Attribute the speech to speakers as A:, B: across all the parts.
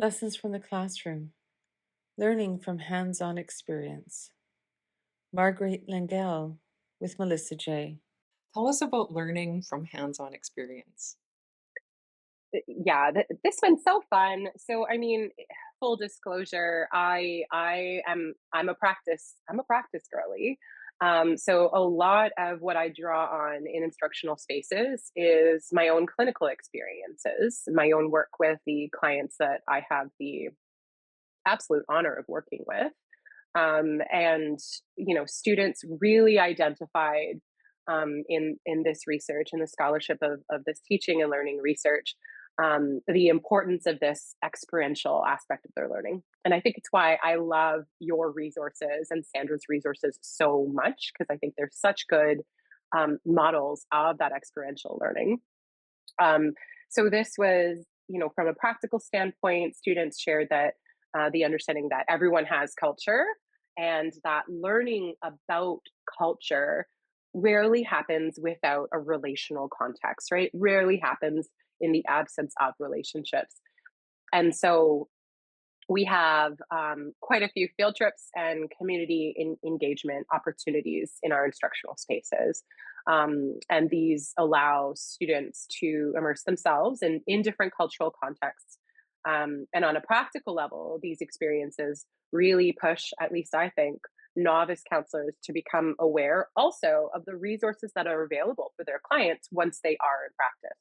A: Lessons from the classroom, learning from hands-on experience. Marguerite Lengyell with Melissa J.
B: Tell us about learning from hands-on experience.
C: Yeah, this one's so fun. So, I mean, full disclosure, I'm a practice girly. So a lot of what I draw on in instructional spaces is my own clinical experiences, my own work with the clients that I have the absolute honor of working with. And students really identified in this research and the scholarship of this teaching and learning research the importance of this experiential aspect of their learning. And I think it's why I love your resources and Sandra's resources so much, because I think they're such good models of that experiential learning. Um, so this was, from a practical standpoint, students shared that the understanding that everyone has culture and that learning about culture rarely happens without a relational context, right? Rarely happens in the absence of relationships. And so we have quite a few field trips and community engagement opportunities in our instructional spaces. And these allow students to immerse themselves in different cultural contexts. And on a practical level, these experiences really push, at least I think, novice counselors to become aware also of the resources that are available for their clients once they are in practice.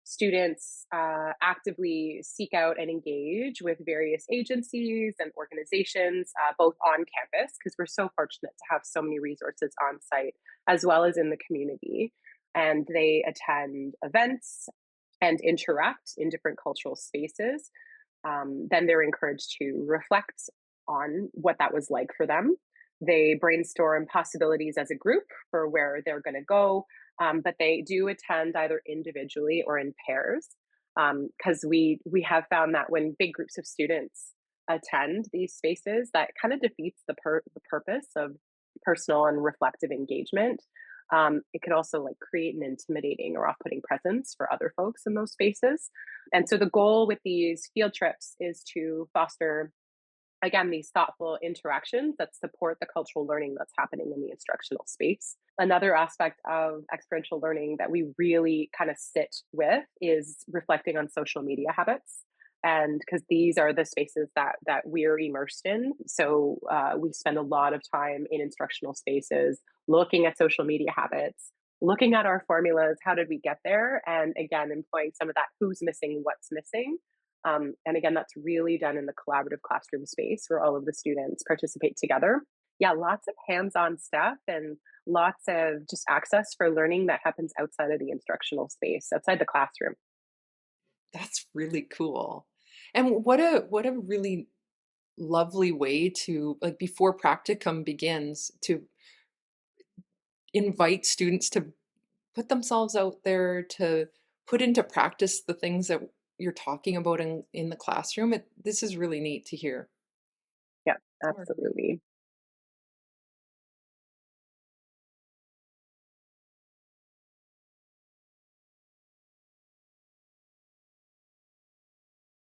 C: Students actively seek out and engage with various agencies and organizations, both on campus, because we're so fortunate to have so many resources on site, as well as in the community. And they attend events and interact in different cultural spaces. Then they're encouraged to reflect on what that was like for them. They brainstorm possibilities as a group for where they're going to go, but they do attend either individually or in pairs, because we have found that when big groups of students attend these spaces, that kind of defeats the purpose of personal and reflective engagement. It could also like create an intimidating or off-putting presence for other folks in those spaces. And so the goal with these field trips is to foster, again, these thoughtful interactions that support the cultural learning that's happening in the instructional space. Another aspect of experiential learning that we really kind of sit with is reflecting on social media habits. And because these are the spaces that we're immersed in, so we spend a lot of time in instructional spaces looking at social media habits, looking at our formulas, how did we get there, and again employing some of that who's missing, what's missing, and again, that's really done in the collaborative classroom space where all of the students participate together. Yeah, lots of hands on stuff and lots of just access for learning that happens outside of the instructional space, outside the classroom.
B: That's really cool. And what a really lovely way to, like, before practicum begins, to invite students to put themselves out there, to put into practice the things that you're talking about in the classroom. This is really neat to hear.
C: Yeah,
B: Marguerite.
C: absolutely.